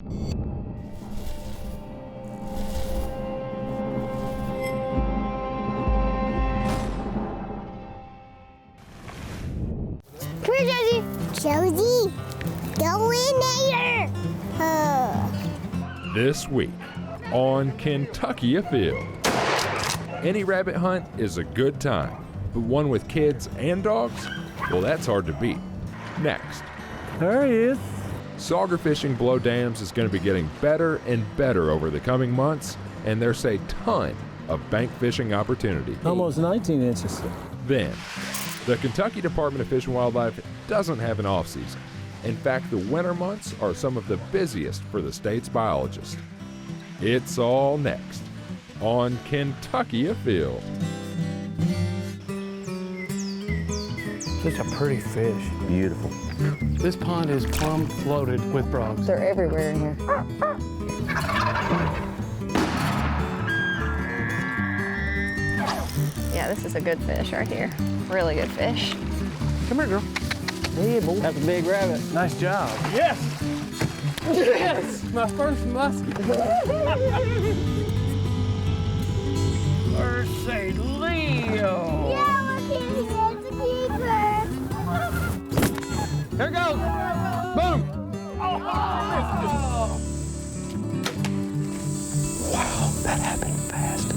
Come here, Josie. Josie, go in there. This week on Kentucky Afield. Any rabbit hunt is a good time, but one with kids and dogs? Well, that's hard to beat. Next. There he is. Sauger fishing below dams is going to be getting better and better over the coming months, and there's a ton of bank fishing opportunity. Almost 19 inches. Then, the Kentucky Department of Fish and Wildlife doesn't have an off-season. In fact, the winter months are some of the busiest for the state's biologists. It's all next on Kentucky Afield. Such a pretty fish. Beautiful. This pond is plumb loaded with frogs. They're everywhere in here. Yeah, this is a good fish right here. Really good fish. Come here, girl. Hey, boy. That's a big rabbit. Nice job. Yes! Yes! My first muskie. Mercy Leo! Yeah, look at him, it's a keeper. Here it goes! Boom! Wow, that happened fast.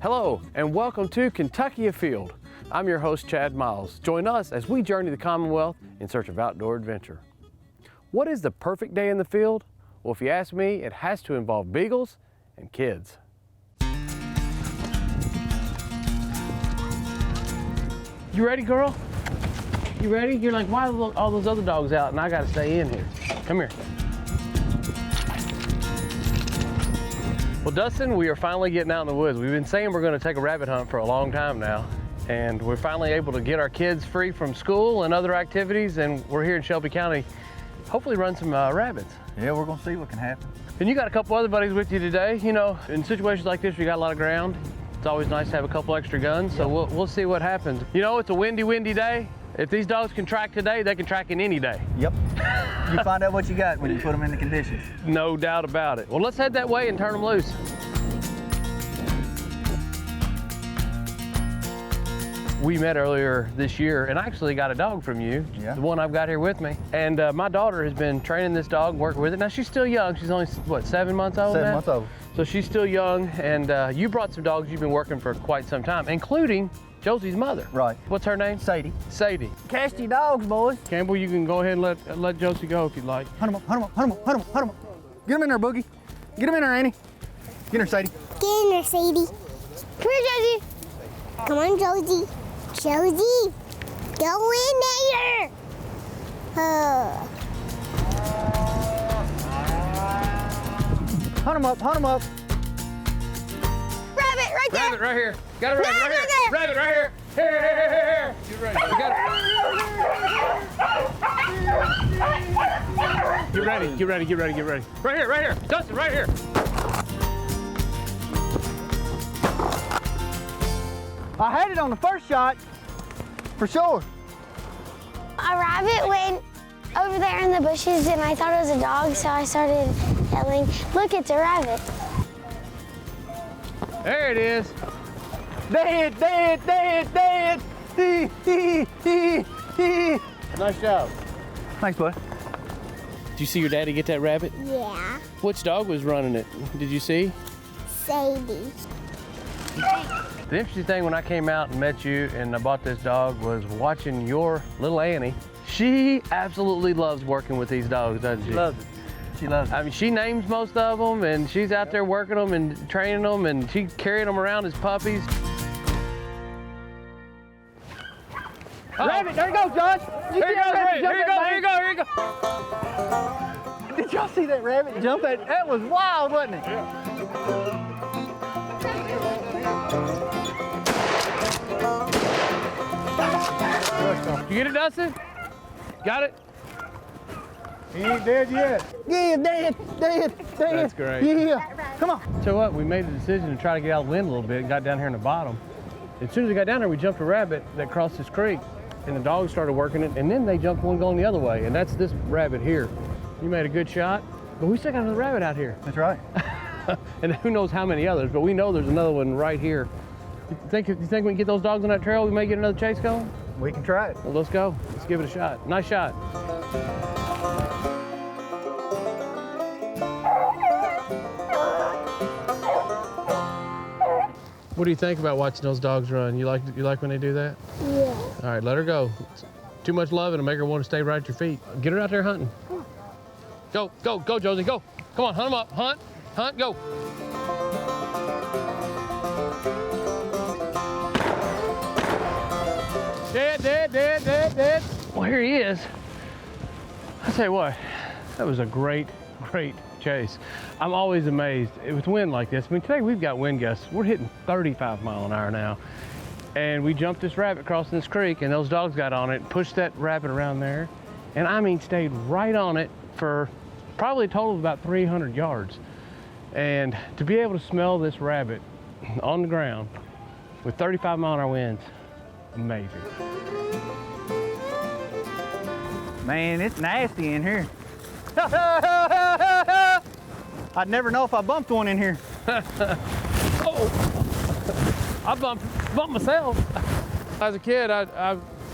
Hello, and welcome to Kentucky Afield. I'm your host, Chad Miles. Join us as we journey the Commonwealth in search of outdoor adventure. What is the perfect day in the field? Well, if you ask me, it has to involve beagles and kids. You ready, girl? You ready? You're like, why are all those other dogs out and I gotta stay in here? Come here. Well, Dustin, we are finally getting out in the woods. We've been saying we're gonna take a rabbit hunt for a long time now, and we're finally able to get our kids free from school and other activities, and we're here in Shelby County, hopefully run some rabbits. Yeah, we're gonna see what can happen. And you got a couple other buddies with you today. You know, in situations like this, we got a lot of ground. It's always nice to have a couple extra guns, so we'll see what happens. You know, it's a windy day. If these dogs can track today, they can track in any day. Yep. You find out what you got when you put them in the conditions. No doubt about it. Well, let's head that way and turn them loose. We met earlier this year and I actually got a dog from you, Yeah. the one I've got here with me. And my daughter has been training this dog, working with it. Now she's still young. She's only, what, 7 months old now? 7 months old. So she's still young, and you brought some dogs you've been working for quite some time, including Josie's mother. Right. What's her name? Sadie. Sadie. Catch your dogs, boys. Campbell, you can go ahead and let Josie go if you'd like. Hunt them up, hunt them up, hunt them up, hunt them up, hunt them up. Get them in there, Boogie. Get them in there, Annie. Get in there, Sadie. Get in there, Sadie. Come here, Josie. Come on, Josie. Josie, go in there. Hunt them up, hunt them up. Rabbit, right there. Rabbit right here. Got a rabbit No, right here. right there. Rabbit right here. Here. You're ready. You got it. Get ready. Right here. Dustin, right here. I had it on the first shot, for sure. A rabbit went over there in the bushes and I thought it was a dog, so I started yelling, look, it's a rabbit. There it is. Dead. Nice job. Thanks, bud. Did you see your daddy get that rabbit? Yeah, Which dog was running it? Did you see? Sadie. The interesting thing when I came out and met you and I bought this dog was watching your little Annie. She absolutely loves working with these dogs, doesn't she? She loves it. She loves it. I mean, she names most of them and she's out there working them and training them and she's carrying them around as puppies. Rabbit, there you go, Josh. Here you go. Did y'all see that rabbit jump at? That was wild, wasn't it? You get it, Dustin? Got it? He ain't dead yet. Yeah, dead. That's great. Yeah, come on. So what, we made the decision to try to get out of the wind a little bit and got down here in the bottom. As soon as we got down there, we jumped a rabbit that crossed this creek. and the dogs started working it, and then they jumped one going the other way, and that's this rabbit here. You made a good shot, but we still got another rabbit out here. That's right. And who knows how many others, but we know there's another one right here. You think we can get those dogs on that trail, we may get another chase going? We can try it. Well, let's go. Let's give it a shot. Nice shot. What do you think about watching those dogs run? You like when they do that? Yeah. All right, let her go. Too much love it'll make her want to stay right at your feet. Get her out there hunting. Go, go, go, Josie, go. Come on, hunt them up. Hunt, hunt, go. Dead, dead, dead, dead, dead. Well, here he is. I tell you what, that was a great, great chase. I'm always amazed with wind like this. I mean, today we've got wind gusts. We're hitting 35 mile an hour now. And we jumped this rabbit crossing this creek, and those dogs got on it, pushed that rabbit around there, and I mean, stayed right on it for probably a total of about 300 yards. And to be able to smell this rabbit on the ground with 35 mile an hour winds, amazing. Man, it's nasty in here. I'd never know if I bumped one in here. Oh, I bumped myself. As a kid,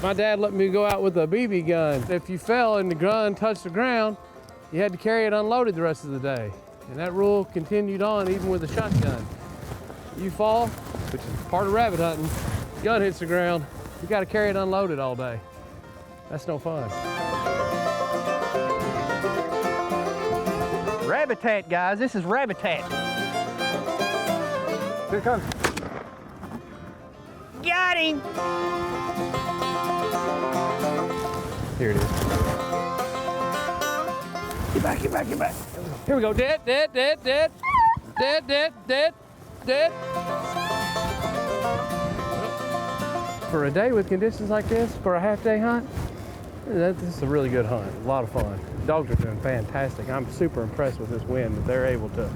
my dad let me go out with a BB gun. If you fell and the gun touched the ground, you had to carry it unloaded the rest of the day. And that rule continued on even with a shotgun. You fall, which is part of rabbit hunting, gun hits the ground, you gotta carry it unloaded all day. That's no fun. Rabbitat, guys, this is rabbitat. Here it comes. Got him! Here it is. Get back, get back, get back. Here we go, dead, dead, dead, dead, dead, dead, dead, dead. For a day with conditions like this, for a half-day hunt, this is a really good hunt, a lot of fun. Dogs are doing fantastic. I'm super impressed with this wind that they're able to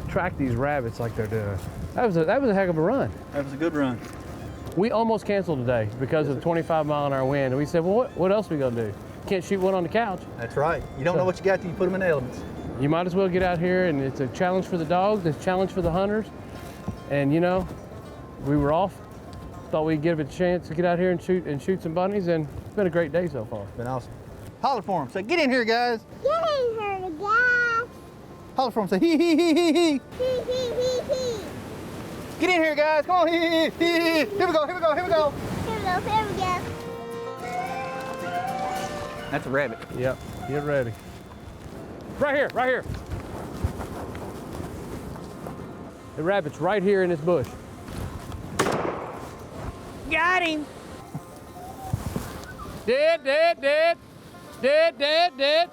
track these rabbits like they're doing. That was a heck of a run. That was a good run. We almost canceled today because of the 25 mile an hour wind, and we said, well, what else are we gonna do? Can't shoot one on the couch. That's right. You don't know what you got till you put them in the elements. You might as well get out here, and it's a challenge for the dogs, it's a challenge for the hunters. And you know, we were off, thought we'd give it a chance to get out here and shoot some bunnies, and it's been a great day so far. It's been awesome. Holler for them. Say, get in here, guys. Get in here, guys. Holler for them. Say, hee, hee, hee, hee, hee. Hee, hee, hee, hee. Get in here, guys. Come on, hee, hee, hee, hee. Here we go, here we go, here we go. Here we go, here we go. That's a rabbit. Yep, get ready. Right here, right here. The rabbit's right here in this bush. Got him. Dead, dead, dead, dead, dead, dead.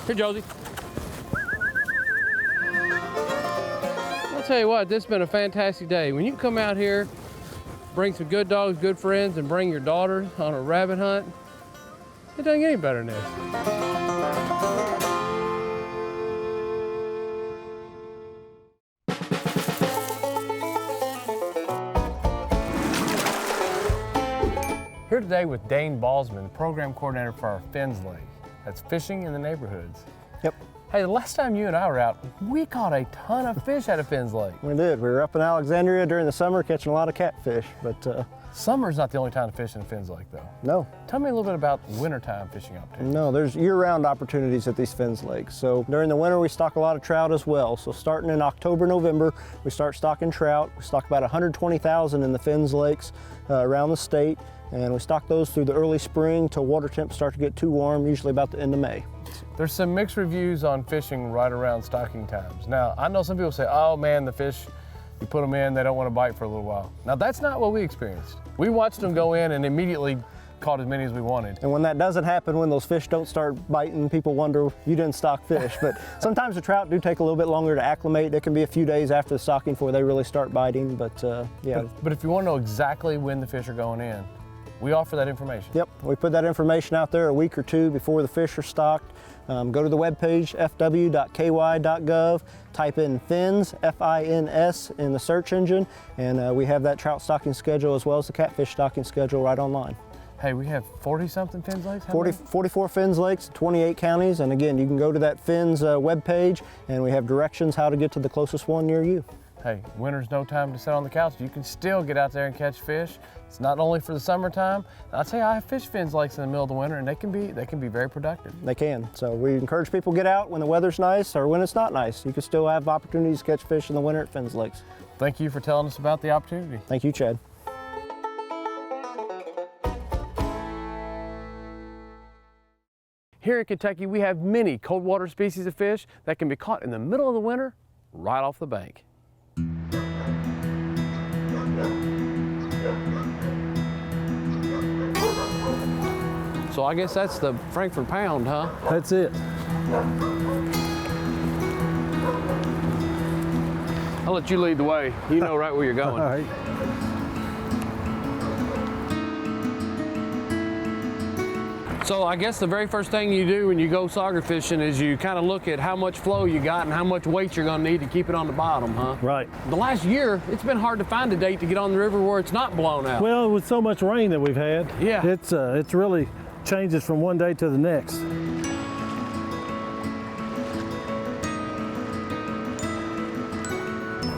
Here, Josie. I'll tell you what, this has been a fantastic day. When you come out here, bring some good dogs, good friends, and bring your daughter on a rabbit hunt, it doesn't get any better than this. Here today with Dane Balsman, program coordinator for our Fins Lake. That's fishing in the neighborhoods. Yep. Hey, the last time you and I were out, we caught a ton of fish out of Fins Lake. We did. We were up in Alexandria during the summer catching a lot of catfish, but Summer's not the only time to fish in Fins Lake, though. no, Tell me a little bit about wintertime fishing opportunities. no, there's year-round opportunities at these Fins Lakes. So during the winter, we stock a lot of trout as well. So starting in October, November, we start stocking trout. We stock about 120,000 in the Fins Lakes around the state. And we stock those through the early spring till water temps start to get too warm, usually about the end of May. There's some mixed reviews on fishing right around stocking times. Now, I know some people say, oh man, the fish, you put them in, they don't want to bite for a little while. Now, that's not what we experienced. We watched them go in and immediately caught as many as we wanted. And when that doesn't happen, when those fish don't start biting, people wonder you didn't stock fish. But sometimes the trout do take a little bit longer to acclimate. It can be a few days after the stocking before they really start biting, but yeah. But if you want to know exactly when the fish are going in, we offer that information. Yep, we put that information out there a week or two before the fish are stocked. Go to the webpage, fw.ky.gov, type in fins, F-I-N-S, in the search engine, and we have that trout stocking schedule as well as the catfish stocking schedule right online. Hey, we have 40-something Fins Lakes? How 44 Fins Lakes, 28 counties, and again, you can go to that Fins webpage, and we have directions how to get to the closest one near you. Hey, winter's no time to sit on the couch. You can still get out there and catch fish. It's not only for the summertime. I'll tell you, I have fished Fins Lakes in the middle of the winter, and they can be very productive. They can. So we encourage people to get out when the weather's nice or when it's not nice. You can still have opportunities to catch fish in the winter at Fins Lakes. Thank you for telling us about the opportunity. Thank you, Chad. Here in Kentucky, we have many cold water species of fish that can be caught in the middle of the winter right off the bank. So I guess that's the Frankfort pound, huh? That's it. I'll let you lead the way. You know right where you're going. All right. So I guess the very first thing you do when you go sauger fishing is you kind of look at how much flow you got and how much weight you're going to need to keep it on the bottom, huh? Right. The last year, it's been hard to find a date to get on the river where it's not blown out. Well, with so much rain that we've had, Yeah. it's really changes from one day to the next.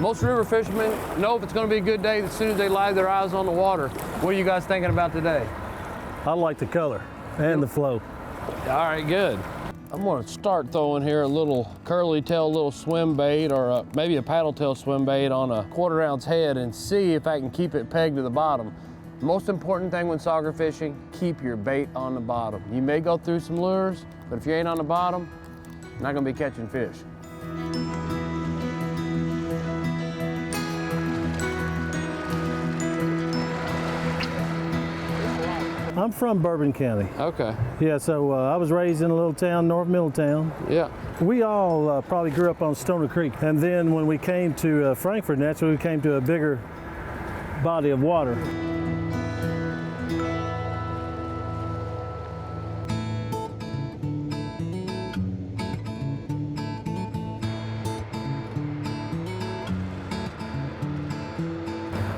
Most river fishermen know if it's going to be a good day as soon as they lay their eyes on the water. What are you guys thinking about today? I like the color and the flow. All right, good. I'm going to start throwing here a little curly tail little swim bait or maybe a paddle tail swim bait on a 1/4 ounce head and see if I can keep it pegged to the bottom. The most important thing when sauger fishing, keep your bait on the bottom. You may go through some lures, but if you ain't on the bottom, you're not going to be catching fish. I'm from Bourbon County. Okay. Yeah, so I was raised in a little town, North Middletown. Yeah. We all probably grew up on Stoner Creek. And then when we came to Frankfort, naturally we came to a bigger body of water.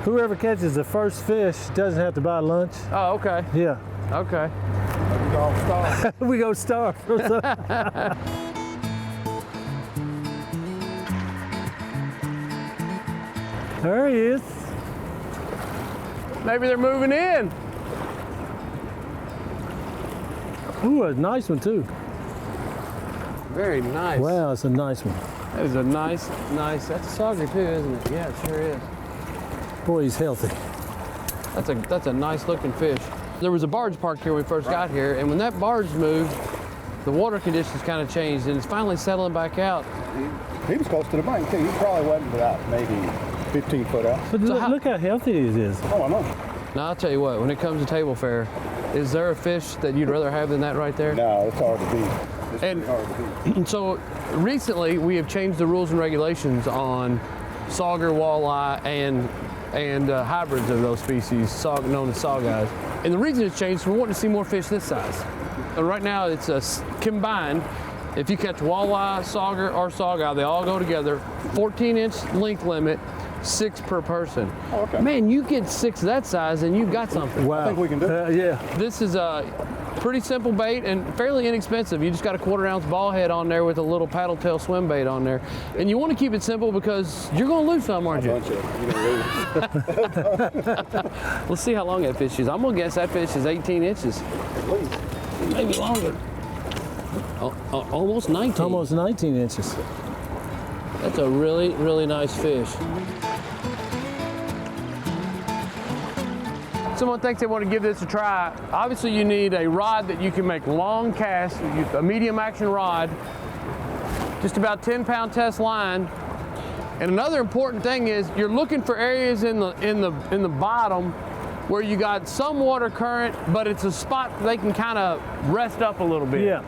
Whoever catches the first fish doesn't have to buy lunch. Oh, okay. Yeah. Okay. We go starve. There he is. Maybe they're moving in. Ooh, a nice one too. Very nice. Wow, it's a nice one. That is a nice, that's a sauger too, isn't it? Yeah, it sure is. Boy, he's healthy. That's a nice looking fish. There was a barge parked here when we first got here, and when that barge moved, the water conditions kind of changed, and it's finally settling back out. He was close to the bank too. He probably wasn't about maybe 15 foot out. But look how healthy he is. Oh, I know. Now I'll tell you what, when it comes to table fare, is there a fish that you'd rather have than that right there? No, it's hard to beat. It's And- hard to beat. So recently we have changed the rules and regulations on sauger, walleye, and hybrids of those species, known as sawguys. And the reason it's changed is we're wanting to see more fish this size. And right now it's combined. If you catch walleye, sauger, or sawguy, they all go together. 14-inch length limit, 6 per person. Oh, okay. Man, you get 6 that size and you've got something. Wow. I think we can do it. Yeah. This is a pretty simple bait and fairly inexpensive. You just got a 1/4 ounce ball head on there with a little paddle tail swim bait on there. And you want to keep it simple because you're going to lose some, aren't you? Bunch of it. You're gonna lose. Let's see how long that fish is. I'm going to guess that fish is 18 inches. Maybe longer. Almost 19. Almost 19 inches. That's a really, really nice fish. Someone thinks they want to give this a try. Obviously, you need a rod that you can make long casts, a medium action rod, just about 10-pound test line. And another important thing is you're looking for areas in the bottom where you got some water current, but it's a spot they can kind of rest up a little bit. Yeah.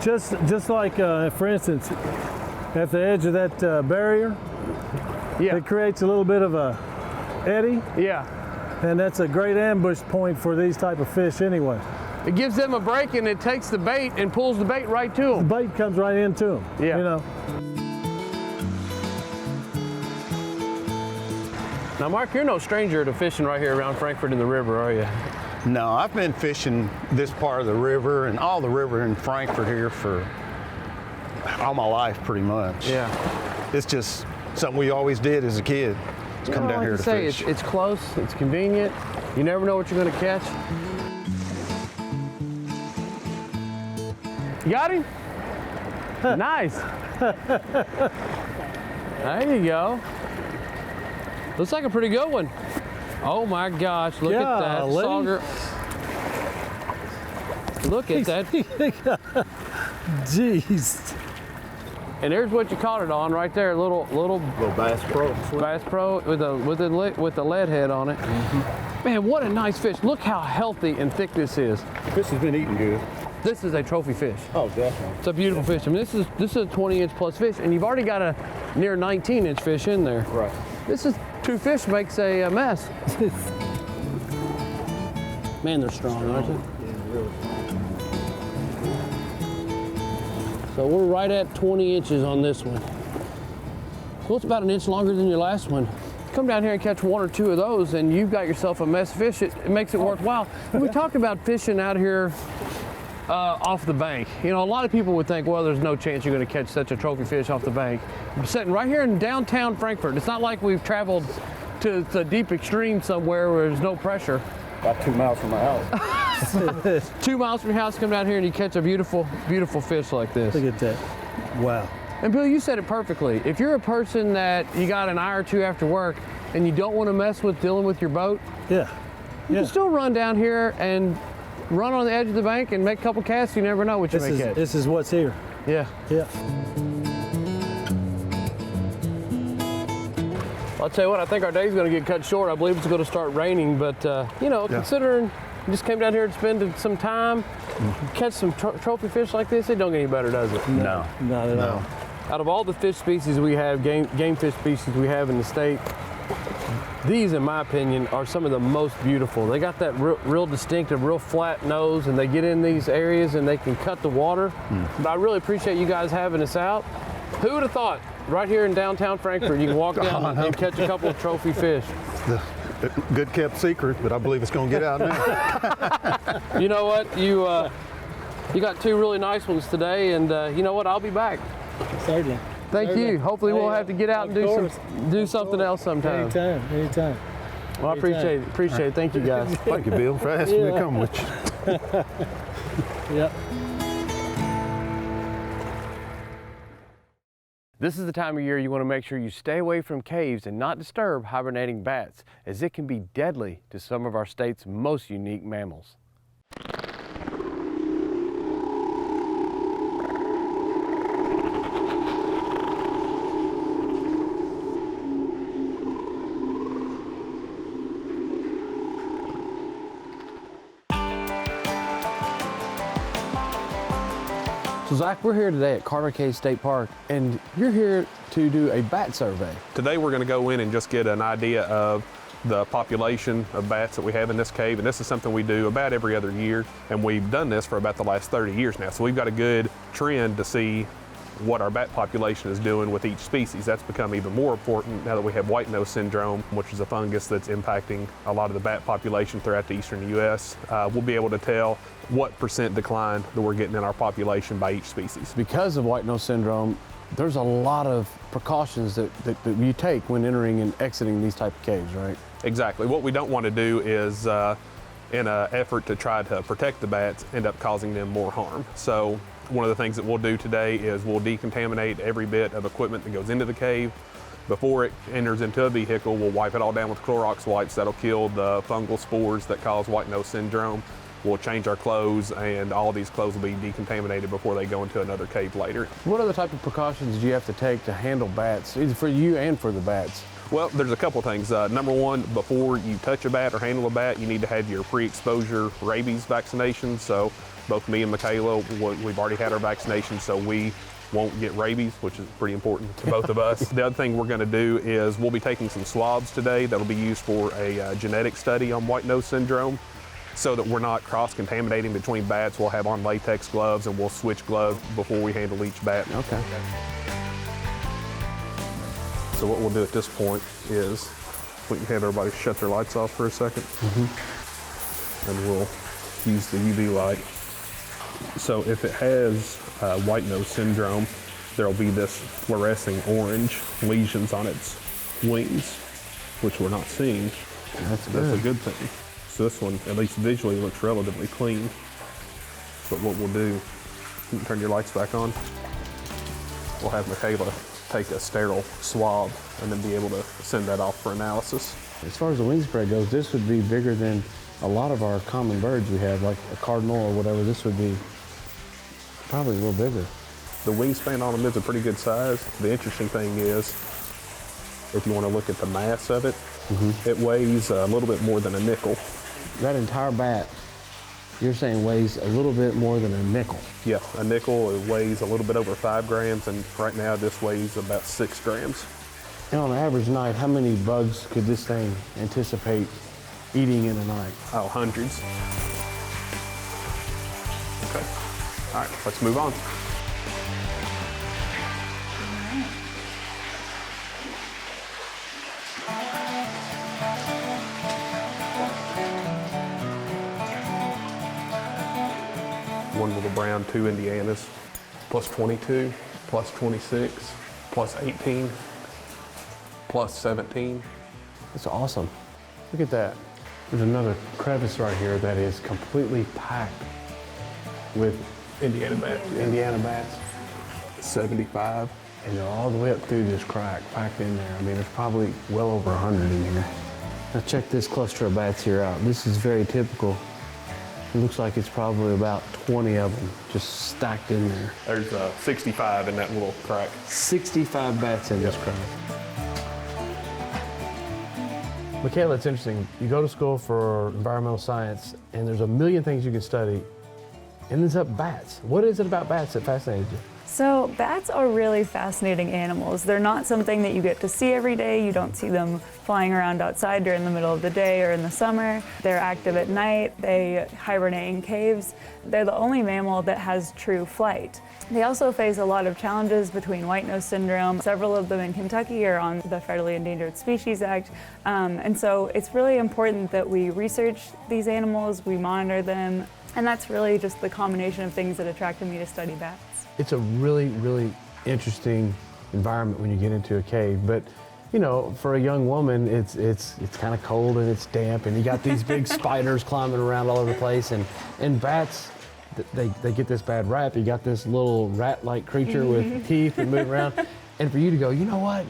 Just like, for instance, at the edge of that barrier, Yeah. it creates a little bit of a eddy, Yeah. and that's a great ambush point for these type of fish anyway. It gives them a break and it takes the bait and pulls the bait right to The them. bait comes right into them. Yeah. You know. Now, Mark, you're no stranger to fishing right here around Frankfort in the river, are you? No, I've been fishing this part of the river and all the river in Frankfort here for all my life, pretty much. Yeah. It's just something we always did as a kid. To come down here to fish. It's close, it's convenient. You never know what you're going to catch. You got him? Nice. There you go. Looks like a pretty good one. Oh my gosh, look at that, Sauger. Look at that. Jeez. And there's what you caught it on right there, little Bass Pro. Bass Pro with the lead head on it. Man, what a nice fish. Look how healthy and thick this is. Fish has been eating good. This is a trophy fish. Oh, definitely. It's a beautiful fish. I mean, this is a 20-inch plus fish, and you've already got a near 19-inch fish in there. Right. This is 2 fish makes a mess. Man, they're strong, aren't they? Yeah, really. So we're right at 20 inches on this one. Well, it's about an inch longer than your last one. Come down here and catch 1 or 2 of those, and you've got yourself a mess fish. It makes it worthwhile. And we talked about fishing out here off the bank. You know, a lot of people would think, well, there's no chance you're going to catch such a trophy fish off the bank. I'm sitting right here in downtown Frankfort. It's not like we've traveled to the deep extreme somewhere where there's no pressure. About 2 miles from my house. 2 miles from your house, come down here and you catch a beautiful, beautiful fish like this. Look at that. Wow. And Bill, you said it perfectly. If you're a person that you got an hour or 2 after work and you don't want to mess with dealing with your boat, you can still run down here and run on the edge of the bank and make a couple casts. You never know what you may catch. This is what's here. Yeah. Yeah. Well, I'll tell you what, I think our day's going to get cut short. I believe it's going to start raining, but you know, considering you just came down here to spend some time, catch some trophy fish like this, it don't get any better, does it? No. Not at all. Out of all the fish species we have, game fish species we have in the state, these, in my opinion, are some of the most beautiful. They got that real distinctive, real flat nose, and they get in these areas and they can cut the water. But I really appreciate you guys having us out. Who would have thought? Right here in downtown Frankfort, you can walk down and catch a couple of trophy fish. Good kept secret, but I believe it's going to get out now. You know what? You got 2 really nice ones today, and you know what? I'll be back. Certainly. Thank you. Hopefully we'll have to get out and do something else sometime. Anytime. Well, I appreciate it. Thank you, guys. Thank you, Bill, for asking me to come with you. Yep. This is the time of year you want to make sure you stay away from caves and not disturb hibernating bats, as it can be deadly to some of our state's most unique mammals. So Zach, we're here today at Carter Cave State Park, and you're here to do a bat survey. Today we're going to go in and just get an idea of the population of bats that we have in this cave, and this is something we do about every other year, and we've done this for about the last 30 years now, so we've got a good trend to see what our bat population is doing with each species. That's become even more important now that we have white nose syndrome, which is a fungus that's impacting a lot of the bat population throughout the eastern U.S. We'll be able to tell what % decline that we're getting in our population by each species. Because of white nose syndrome, there's a lot of precautions that you take when entering and exiting these type of caves, right? Exactly. What we don't want to do is, in an effort to try to protect the bats, end up causing them more harm. So one of the things that we'll do today is we'll decontaminate every bit of equipment that goes into the cave. Before it enters into a vehicle, we'll wipe it all down with Clorox wipes. That'll kill the fungal spores that cause white nose syndrome. We'll change our clothes, and all these clothes will be decontaminated before they go into another cave later. What other type of precautions do you have to take to handle bats, either for you and for the bats? Well, there's a couple things. Number one, before you touch a bat or handle a bat, you need to have your pre-exposure rabies vaccination. So both me and Michaela, we've already had our vaccination, so we won't get rabies, which is pretty important to both of us. The other thing we're going to do is we'll be taking some swabs today that'll be used for a genetic study on white nose syndrome, so that we're not cross-contaminating between bats. We'll have on latex gloves, and we'll switch gloves before we handle each bat. Okay. So what we'll do at this point is we can have everybody shut their lights off for a second. and we'll use the UV light. So if it has white nose syndrome, there'll be this fluorescing orange lesions on its wings, which we're not seeing. That's a good thing. So this one, at least visually, looks relatively clean. But what we'll do, you can turn your lights back on. We'll have Michaela take a sterile swab and then be able to send that off for analysis. As far as the wing spread goes, this would be bigger than a lot of our common birds we have, like a cardinal or whatever. This would be probably a little bigger. The wingspan on them is a pretty good size. The interesting thing is, if you want to look at the mass of it, it weighs a little bit more than a nickel. That entire bat, you're saying weighs a little bit more than a nickel? Yeah, a nickel, it weighs a little bit over 5 grams, and right now this weighs about 6 grams. And on an average night, how many bugs could this thing anticipate eating in a night? Oh, hundreds. Okay, all right, let's move on. One little brown, 2 Indianas, plus 22, plus 26, plus 18, plus 17. That's awesome. Look at that. There's another crevice right here that is completely packed with Indiana bats. Indiana bats. 75. And they're all the way up through this crack, packed in there. I mean, there's probably well over 100 in here. Now check this cluster of bats here out. This is very typical. It looks like it's probably about 20 of them just stacked in there. There's 65 in that little crack. 65 bats in this crack. Michaela, it's interesting. You go to school for environmental science, and there's a million things you can study, and ends up bats. What is it about bats that fascinated you? So bats are really fascinating animals. They're not something that you get to see every day. You don't see them flying around outside during the middle of the day or in the summer. They're active at night. They hibernate in caves. They're the only mammal that has true flight. They also face a lot of challenges between white nose syndrome. Several of them in Kentucky are on the Federally Endangered Species Act. And so it's really important that we research these animals, we monitor them, and that's really just the combination of things that attracted me to study bats. It's a really, really interesting environment when you get into a cave, but you know, for a young woman, it's kind of cold and it's damp, and you got these big spiders climbing around all over the place, and bats, they get this bad rap. You got this little rat-like creature with teeth and moving around, and for you to go, you know what,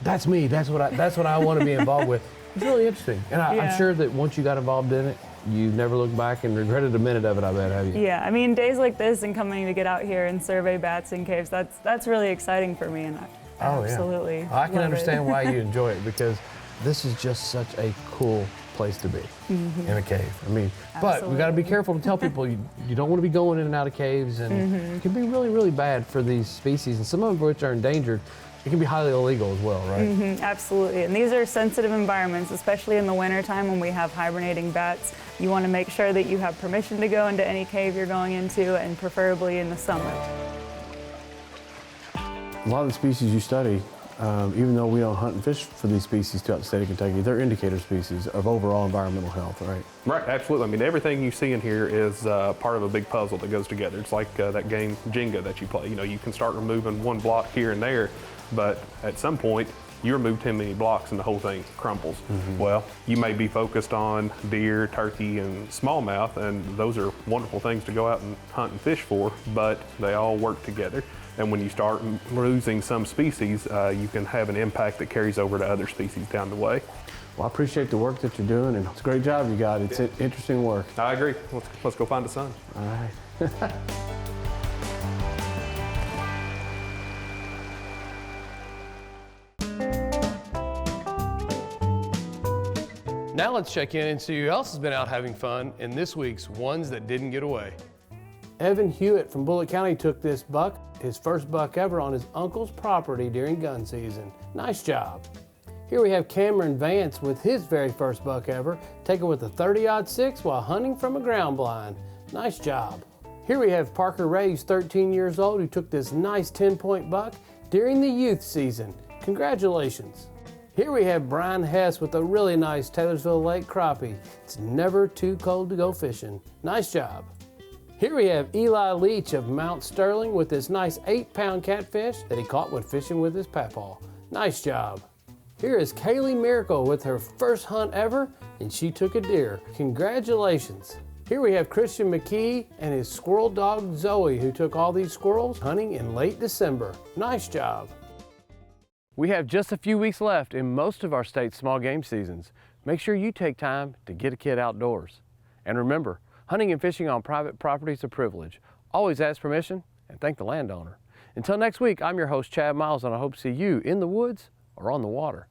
that's me. That's what I want to be involved with. It's really interesting, and I'm sure that once you got involved in it, you never looked back and regretted a minute of it, I bet, have you? Yeah, I mean, days like this and coming to get out here and survey bats in caves, that's really exciting for me, and I absolutely I can love understand it. why you enjoy it, because this is just such a cool place to be in a cave. I mean, but we got to be careful to tell people you don't want to be going in and out of caves, and it can be really, really bad for these species, and some of which are endangered. It can be highly illegal as well, right? Absolutely, and these are sensitive environments, especially in the wintertime when we have hibernating bats. You want to make sure that you have permission to go into any cave you're going into, and preferably in the summer. A lot of the species you study, even though we don't hunt and fish for these species throughout the state of Kentucky, they're indicator species of overall environmental health, right? Right, absolutely. I mean, everything you see in here is part of a big puzzle that goes together. It's like that game Jenga that you play. You know, you can start removing one block here and there, but at some point, you remove too many blocks and the whole thing crumbles. Well, you may be focused on deer, turkey, and smallmouth, and those are wonderful things to go out and hunt and fish for, but they all work together. And when you start losing some species, you can have an impact that carries over to other species down the way. Well, I appreciate the work that you're doing, and it's a great job you got. It's interesting work. I agree. Let's go find the sun. All right. Now let's check in and see who else has been out having fun in this week's Ones That Didn't Get Away. Evan Hewitt from Bullitt County took this buck, his first buck ever, on his uncle's property during gun season. Nice job. Here we have Cameron Vance with his very first buck ever, taken with a 30-06 while hunting from a ground blind. Nice job. Here we have Parker Ray, who's 13 years old, who took this nice 10-point buck during the youth season. Congratulations. Here we have Brian Hess with a really nice Taylorsville Lake crappie. It's never too cold to go fishing. Nice job. Here we have Eli Leach of Mount Sterling with this nice 8-pound catfish that he caught when fishing with his papaw. Nice job. Here is Kaylee Miracle with her first hunt ever, and she took a deer. Congratulations. Here we have Christian McKee and his squirrel dog Zoe, who took all these squirrels hunting in late December. Nice job. We have just a few weeks left in most of our state's small game seasons. Make sure you take time to get a kid outdoors. And remember, hunting and fishing on private property is a privilege. Always ask permission and thank the landowner. Until next week, I'm your host, Chad Miles, and I hope to see you in the woods or on the water.